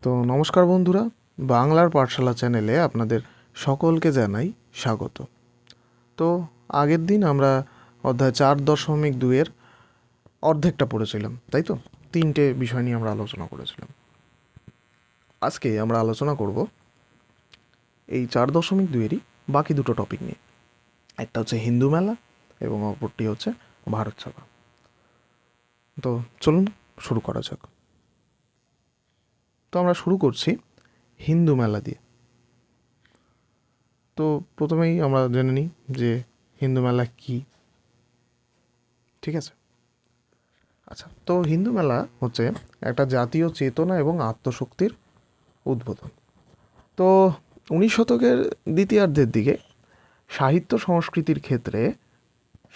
তো নমস্কার বন্ধুরা, বাংলার পাঠশালা চ্যানেলে আপনাদের সকলকে জানাই স্বাগত। তো আগের দিন আমরা অধ্যায় 4.2-এর অর্ধেকটা পড়েছিলাম, তাই তো? 3টে বিষয় নিয়ে আমরা আলোচনা করেছিলাম। আজকে আমরা আলোচনা করব এই 4.2-এরই বাকি দুটো টপিক নিয়ে। একটা হচ্ছে হিন্দু মেলা এবং অপরটি হচ্ছে ভারত সভা। তো চলুন শুরু করা যাক। তো আমরা শুরু করছি হিন্দু মেলা দিয়ে। তো প্রথমেই আমরা জেনে নিই যে হিন্দু মেলা কী। ঠিক আছে, আচ্ছা। তো হিন্দু মেলা হচ্ছে একটা জাতীয় চেতনা এবং আত্মশক্তির উদ্বোধন। তো 19 শতকের দ্বিতীয়ার্ধের দিকে সাহিত্য সংস্কৃতির ক্ষেত্রে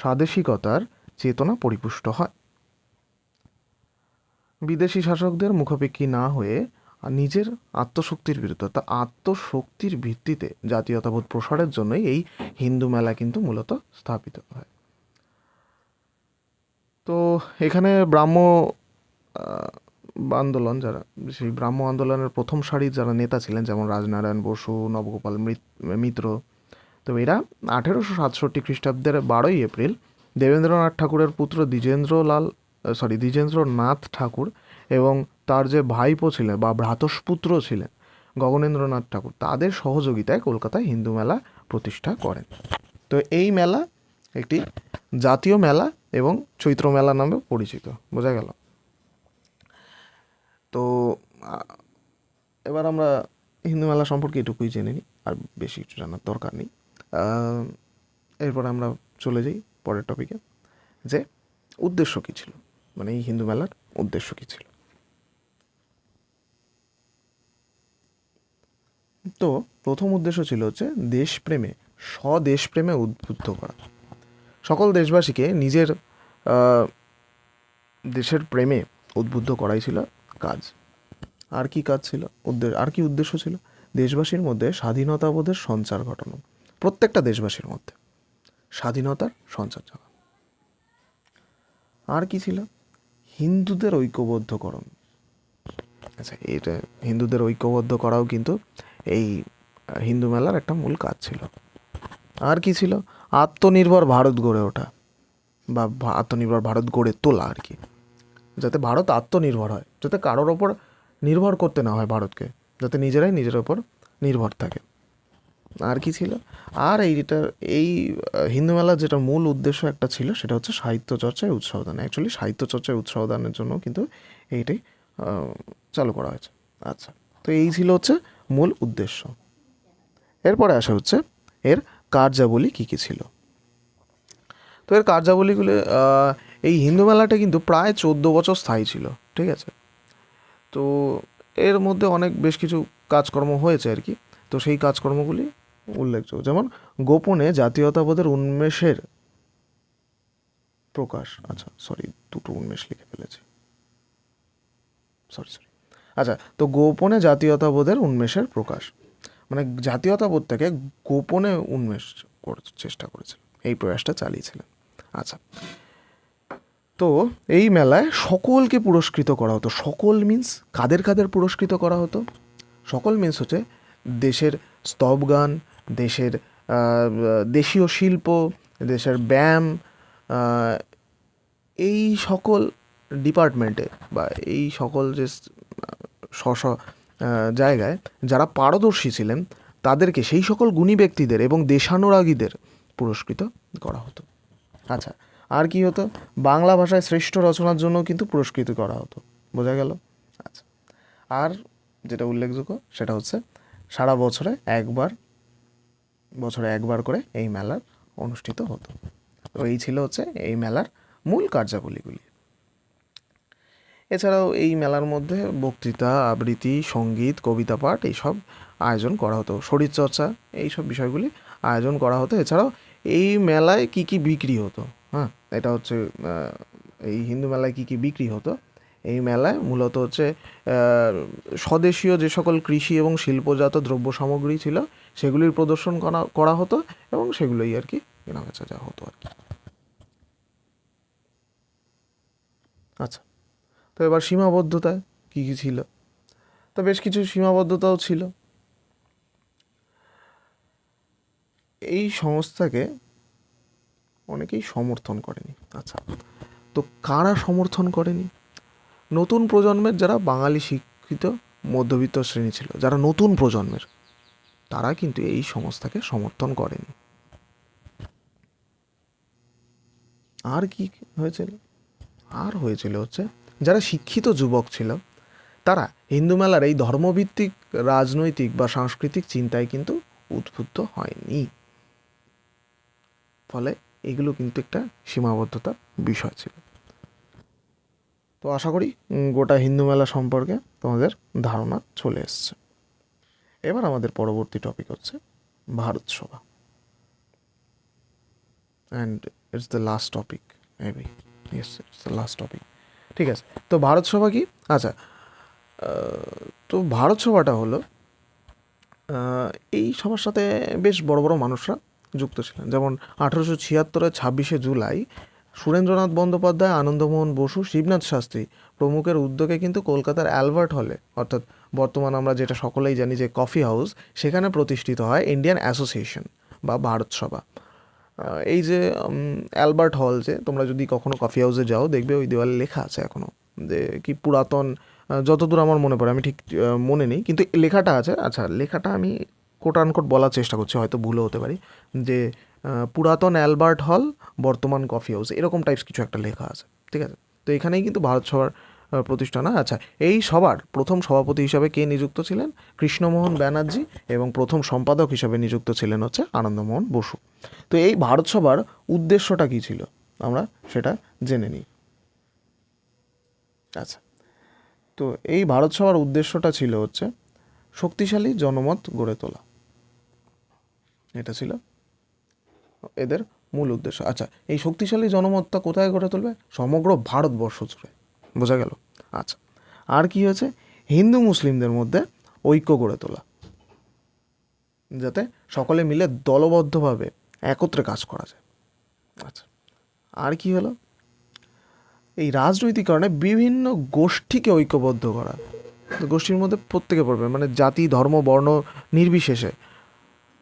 স্বাদেশিকতার চেতনা পরিপুষ্ট হয়। বিদেশি শাসকদের মুখাপেক্ষী না হয়ে নিজের আত্মশক্তির বিরুদ্ধে, তা আত্মশক্তির ভিত্তিতে জাতীয়তাবোধ প্রসারের জন্যই এই হিন্দু মেলা কিন্তু মূলত স্থাপিত হয়। তো এখানে ব্রাহ্ম আন্দোলন, যারা সেই ব্রাহ্ম আন্দোলনের প্রথম সারির যারা নেতা ছিলেন, যেমন রাজনারায়ণ বসু, নবগোপাল মিত্র, তো এরা 1867 খ্রিস্টাব্দের 12 এপ্রিল দেবেন্দ্রনাথ ঠাকুরের পুত্র দ্বিজেন্দ্রনাথ ঠাকুর এবং তার যে ভাইপো ছিলেন বা ভ্রাতস্পুত্র ছিলেন গগনেন্দ্রনাথ ঠাকুর, তাদের সহযোগিতায় কলকাতায় হিন্দু মেলা প্রতিষ্ঠা করেন। তো এই মেলা একটি জাতীয় মেলা এবং চৈত্র মেলা নামে পরিচিত। বোঝা গেল? তো এবার আমরা হিন্দু মেলা সম্পর্কে এটুকুই জেনে নিই, আর বেশি কিছু জানার দরকার নেই। এরপর আমরা চলে যাই পরের টপিকে, যে উদ্দেশ্য কী ছিল, মানে এই হিন্দু মেলার উদ্দেশ্য কী ছিল। তো প্রথম উদ্দেশ্য ছিল হচ্ছে দেশপ্রেমে, স্বদেশপ্রেমে উদ্বুদ্ধ করা, সকল দেশবাসীকে নিজের দেশের প্রেমে উদ্বুদ্ধ করাই ছিল কাজ। আর কি কাজ ছিল, আর কি উদ্দেশ্য ছিল? দেশবাসীর মধ্যে স্বাধীনতাবোধের সঞ্চার ঘটানো, প্রত্যেকটা দেশবাসীর মধ্যে স্বাধীনতার সঞ্চার ঘটানো। আর কি ছিল? হিন্দুদের ঐক্যবদ্ধকরণ। আচ্ছা, এটা হিন্দুদের ঐক্যবদ্ধ করাও কিন্তু এই হিন্দু মেলার একটা মূল কাজ ছিল। আর কি ছিল? আত্মনির্ভর ভারত গড়ে ওঠা, বা আত্মনির্ভর ভারত গড়ে তোলা আর কি, যাতে ভারত আত্মনির্ভর হয়, যাতে কারোর ওপর নির্ভর করতে না হয় ভারতকে, যাতে নিজেরাই নিজের ওপর নির্ভর থাকে। আর কি ছিল? আর এই হিন্দু মেলার যেটা মূল উদ্দেশ্য একটা ছিল, সেটা হচ্ছে সাহিত্য চর্চায় উৎসাহ দান। অ্যাকচুয়ালি সাহিত্য চর্চায় উৎসাহ দানের জন্য কিন্তু এইটাই চালু করা হয়েছে। আচ্ছা, তো এই ছিল হচ্ছে মূল উদ্দেশ্য। এরপরে আসা হচ্ছে এর কার্যাবলী কী কী ছিল। তো এর কার্যাবলীগুলো, এই হিন্দু মেলাটা কিন্তু প্রায় 14 বছর স্থায়ী ছিল। ঠিক আছে, তো এর মধ্যে বেশ কিছু কাজকর্ম হয়েছে আর কি। তো সেই কাজকর্মগুলি উল্লেখযোগ্য, যেমন গোপনে জাতীয়তাবোধের উন্মেষের প্রকাশ। আচ্ছা সরি, দুটো উন্মেষ লিখে ফেলেছি, সরি। আচ্ছা, তো গোপনে জাতীয়তাবোধের উন্মেষের প্রকাশ, মানে জাতীয়তাবোধটাকে গোপনে উন্মেষ করার চেষ্টা করেছিলেন, এই প্রয়াসটা চালিয়েছিলেন। আচ্ছা, তো এই মেলায় সকলকে পুরস্কৃত করা হতো। সকল মিন্স কাদের কাদের পুরস্কৃত করা হতো? সকল মিন্স হচ্ছে দেশের স্তবগান, দেশের দেশীয় শিল্প, দেশের ব্যায়াম, এই সকল ডিপার্টমেন্টে বা এই সকল যে জায়গায় যারা পারদর্শী ছিলেন, তাদেরকে, সেই সকল গুণী ব্যক্তিদের এবং দেশানুরাগীদের পুরস্কৃত করা হতো। আচ্ছা, আর কি হতো? বাংলা ভাষায় শ্রেষ্ঠ রচনার জন্য কিন্তু পুরস্কৃত করা হতো। বোঝা গেল? আচ্ছা, আর যেটা উল্লেখযোগ্য সেটা হচ্ছে সারা বছরে একবার করে এই মেলার অনুষ্ঠিত হতো। তো এই ছিল হচ্ছে এই মেলার মূল কার্যাবলীগুলি। এছাড়াও এই মেলার মধ্যে বক্তৃতা, আবৃত্তি, সঙ্গীত, কবিতা পাঠ এইসব আয়োজন করা হতো, শরীরচর্চা, এইসব বিষয়গুলি আয়োজন করা হতো। এছাড়াও এই মেলায় কি কি বিক্রি হতো, হ্যাঁ, এটা হচ্ছে এই হিন্দু মেলায় কি কি বিক্রি হতো। এই মেলায় মূলত হচ্ছে স্বদেশীয় যে সকল কৃষি এবং শিল্পজাত দ্রব্য সামগ্রী ছিল, সেগুলির প্রদর্শন করা হতো এবং সেগুলোই আর কি কেনাবেচা যা হতো আর কি। আচ্ছা, তো এবার সীমাবদ্ধতা কী কী ছিল। তো বেশ কিছু সীমাবদ্ধতাও ছিল। এই সংস্থাকে অনেকেই সমর্থন করেনি। আচ্ছা, তো কারা সমর্থন করেনি? নতুন প্রজন্মের যারা বাঙালি শিক্ষিত মধ্যবিত্ত শ্রেণী ছিল, যারা নতুন প্রজন্মের, তারা কিন্তু এই সংস্থাকে সমর্থন করেনি। আর কি হয়েছিল? আর হয়েছিল হচ্ছে যারা শিক্ষিত যুবক ছিল, তারা হিন্দু মেলার এই ধর্মভিত্তিক রাজনৈতিক বা সাংস্কৃতিক চিন্তায় কিন্তু উদ্বুদ্ধ হয়নি। ফলে এগুলো কিন্তু একটা সীমাবদ্ধতার বিষয় ছিল। তো আশা করি গোটা হিন্দু মেলা সম্পর্কে তোমাদের ধারণা চলে এসছে। এবার আমাদের পরবর্তী টপিক হচ্ছে ভারত সভা, and it's the last topic, maybe yes, it's the last topic. ঠিক আছে, তো ভারত সভা কি? আচ্ছা, তো ভারত সভাটা হলো এই সবার সাথে বেশ বড় বড় মানুষরা যুক্ত ছিলেন। যেমন 1876 26 জুলাই সুরেন্দ্রনাথ বন্দ্যোপাধ্যায়, আনন্দমোহন বসু, শিবনাথ শাস্ত্রী প্রমুখের উদ্যোগে কিন্তু কলকাতার অ্যালবার্ট হলে, অর্থাৎ বর্তমান আমরা যেটা সকলেই জানি যে কফি হাউস, সেখানে প্রতিষ্ঠিত হয় ইন্ডিয়ান অ্যাসোসিয়েশন বা ভারত সভা। এই যে অ্যালবার্ট হল, যে তোমরা যদি কখনো কফি হাউসে যাও দেখবে ওই দেওয়ালে লেখা আছে এখনও, যে কি পুরাতন, যতদূর আমার মনে পড়ে, আমি ঠিক মনে নেই, কিন্তু লেখাটা আছে। আচ্ছা, লেখাটা আমি কোট আনকোট বলার চেষ্টা করছি, হয়তো ভুলও হতে পারি, যে পুরাতন অ্যালবার্ট হল, বর্তমান কফি হাউস, এরকম টাইপস কিছু একটা লেখা আছে। ঠিক আছে, তো এখানেই কিন্তু ভারত সভার প্রতিষ্ঠান হয়। আচ্ছা, এই সভার প্রথম সভাপতি হিসাবে কে নিযুক্ত ছিলেন? কৃষ্ণমোহন ব্যানার্জি, এবং প্রথম সম্পাদক হিসাবে নিযুক্ত ছিলেন হচ্ছে আনন্দমোহন বসু। তো এই ভারত সভার উদ্দেশ্যটা কী ছিল আমরা সেটা জেনে নিই। আচ্ছা, তো এই ভারত সভার উদ্দেশ্যটা ছিল হচ্ছে শক্তিশালী জনমত গড়ে তোলা, এটা ছিল এদের মূল উদ্দেশ্য। আচ্ছা, এই শক্তিশালী জনমতটা কোথায় গড়ে তুলবে? সমগ্র ভারতবর্ষ জুড়ে, বোঝা গেল? আচ্ছা, আর কি হয়েছে? হিন্দু মুসলিমদের মধ্যে ঐক্য গড়ে তোলা, যাতে সকলে মিলে দলবদ্ধভাবে একত্রে কাজ করা যায়। আচ্ছা, আর কি হলো? এই রাজনৈতিক কারণে বিভিন্ন গোষ্ঠীকে ঐক্যবদ্ধ করা, গোষ্ঠীর মধ্যে প্রত্যেকে পড়বে, মানে জাতি ধর্ম বর্ণ নির্বিশেষে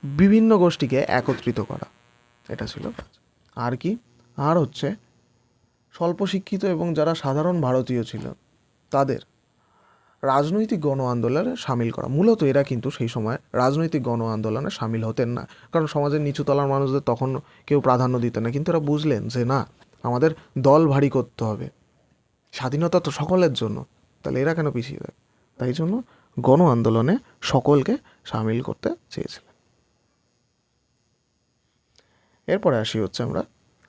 বিভিন্ন গোষ্ঠীকে একত্রিত করা, এটা ছিল। আর কি? আর হচ্ছে স্বল্প শিক্ষিত এবং যারা সাধারণ ভারতীয় ছিল তাদের রাজনৈতিক গণ আন্দোলনে সামিল করা। মূলত এরা কিন্তু সেই সময় রাজনৈতিক গণ আন্দোলনে সামিল হতেন না, কারণ সমাজের নিচুতলার মানুষদের তখন কেউ প্রাধান্য দিতেন না। কিন্তু এরা বুঝলেন যে না, আমাদের দল ভারী করতে হবে, স্বাধীনতা তো সকলের জন্য, তাহলে এরা কেন পিছিয়ে থাকবে? তাই জন্য গণ আন্দোলনে সকলকে সামিল করতে চেয়েছিলেন। এরপরে আসি হচ্ছে আমরা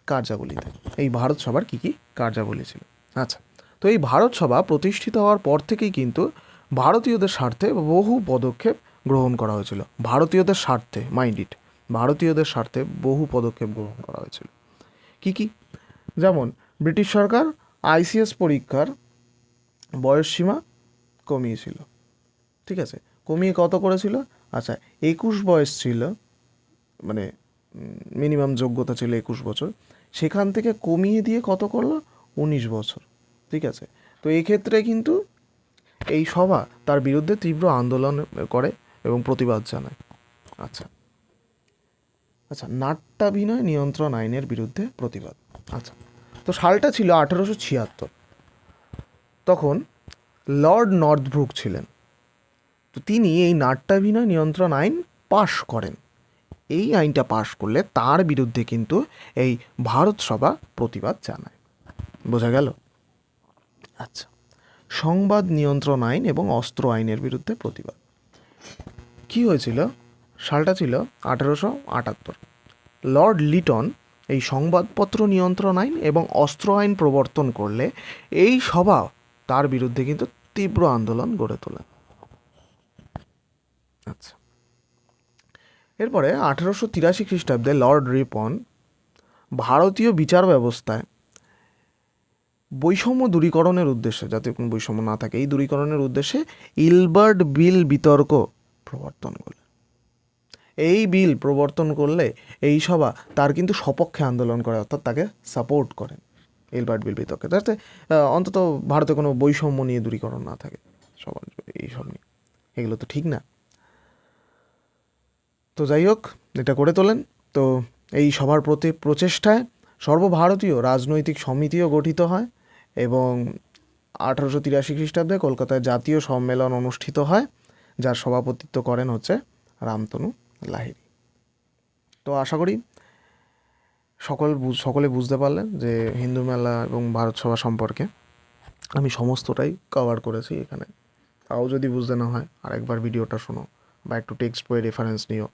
কার্যাবলীতে, এই ভারত সভার কী কী কার্যাবলী ছিল। আচ্ছা, তো এই ভারত সভা প্রতিষ্ঠিত হওয়ার পর থেকেই কিন্তু ভারতীয়দের স্বার্থে বহু পদক্ষেপ গ্রহণ করা হয়েছিল। ভারতীয়দের স্বার্থে, মাইন্ড ইট, ভারতীয়দের স্বার্থে বহু পদক্ষেপ গ্রহণ করা হয়েছিল। কি কি? যেমন ব্রিটিশ সরকার আইসিএস পরীক্ষার বয়সসীমা কমিয়েছিল। ঠিক আছে, কমিয়ে কত করেছিল? আচ্ছা, 21 বয়স ছিল, মানে মিনিমাম যোগ্যতা ছিল 21 বছর, সেখান থেকে কমিয়ে দিয়ে কত করলো? 19 বছর। ঠিক আছে, তো এই ক্ষেত্রে কিন্তু এই সভা তার বিরুদ্ধে তীব্র আন্দোলন করে এবং প্রতিবাদ জানায়। আচ্ছা আচ্ছা, নাট্যাভিনয় নিয়ন্ত্রণ আইনের বিরুদ্ধে প্রতিবাদ। আচ্ছা, তো সালটা ছিল 1876। তখন লর্ড নর্থব্রুক ছিলেন, তো তিনি এই নাট্যাভিনয় নিয়ন্ত্রণ আইন পাশ করেন। এই আইনটা পাশ করলে তার বিরুদ্ধে কিন্তু এই ভারত সভা প্রতিবাদ জানায়, বোঝা গেল? আচ্ছা, সংবাদ নিয়ন্ত্রণ আইন এবং অস্ত্র আইনের বিরুদ্ধে প্রতিবাদ। কি হয়েছিল? সালটা ছিল 1878। লর্ড লিটন এই সংবাদপত্র নিয়ন্ত্রণ আইন এবং অস্ত্র আইন প্রবর্তন করলে এই সভা তার বিরুদ্ধে কিন্তু তীব্র আন্দোলন গড়ে তোলে। আচ্ছা, এরপরে 1883 খ্রিস্টাব্দে লর্ড রিপন ভারতীয় বিচার ব্যবস্থায় বৈষম্য দূরীকরণের উদ্দেশ্যে, যাতে কোনো বৈষম্য না থাকে, এই দূরীকরণের উদ্দেশ্যে ইলবার্ট বিল বিতর্ক প্রবর্তন করলেন। এই বিল প্রবর্তন করলে এই সভা তার কিন্তু সপক্ষে আন্দোলন করে, অর্থাৎ তাকে সাপোর্ট করেন ইলবার্ট বিল বিতর্কে, যাতে অন্তত ভারতে কোনো বৈষম্য নিয়ে দূরীকরণ না থাকে সবার এইসব নিয়ে। এগুলো তো ঠিক না। তো যাই হোক, এটা করে তোলেন। তো এই সবার প্রতি প্রচেষ্টায় সর্বভারতীয় রাজনৈতিক সমিতিও গঠিত হয় এবং 1883 খ্রিস্টাব্দে কলকাতায় জাতীয় সম্মেলন অনুষ্ঠিত হয়, যার সভাপতিত্ব করেন হচ্ছে রামতনু লাহিড়ী। তো আশা করি সকলে বুঝতে পারলেন যে হিন্দু মেলা এবং ভারত সভা সম্পর্কে আমি সমস্তটাই কভার করেছি এখানে। তাও যদি বুঝতে না হয় আরেকবার ভিডিওটা শোনো বা একটু টেক্সট বই রেফারেন্স নিও,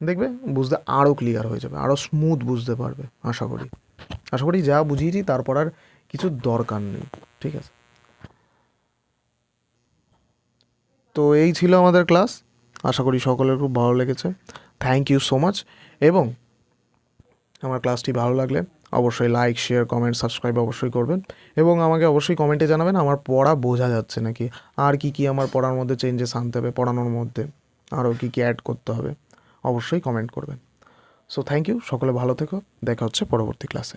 দেখবে বুঝতে আরও ক্লিয়ার হয়ে যাবে, আরও স্মুথ বুঝতে পারবে। আশা করি যা বুঝিয়েছি তারপর আর কিছু দরকার নেই। ঠিক আছে, তো এই ছিল আমাদের ক্লাস। আশা করি সকলের খুব ভালো লেগেছে। Thank you so much. এবং আমার ক্লাসটি ভালো লাগলে অবশ্যই লাইক, শেয়ার, কমেন্ট, সাবস্ক্রাইব অবশ্যই করবেন এবং আমাকে অবশ্যই কমেন্টে জানাবেন আমার পড়া বোঝা যাচ্ছে নাকি, আর কি আমার পড়ার মধ্যে চেঞ্জেস আনতে হবে, পড়ানোর মধ্যে আরও কি অ্যাড করতে হবে, অবশ্যই কমেন্ট করবেন। সো থ্যাংক ইউ, সকলে ভালো থেকো, দেখা হচ্ছে পরবর্তী ক্লাসে।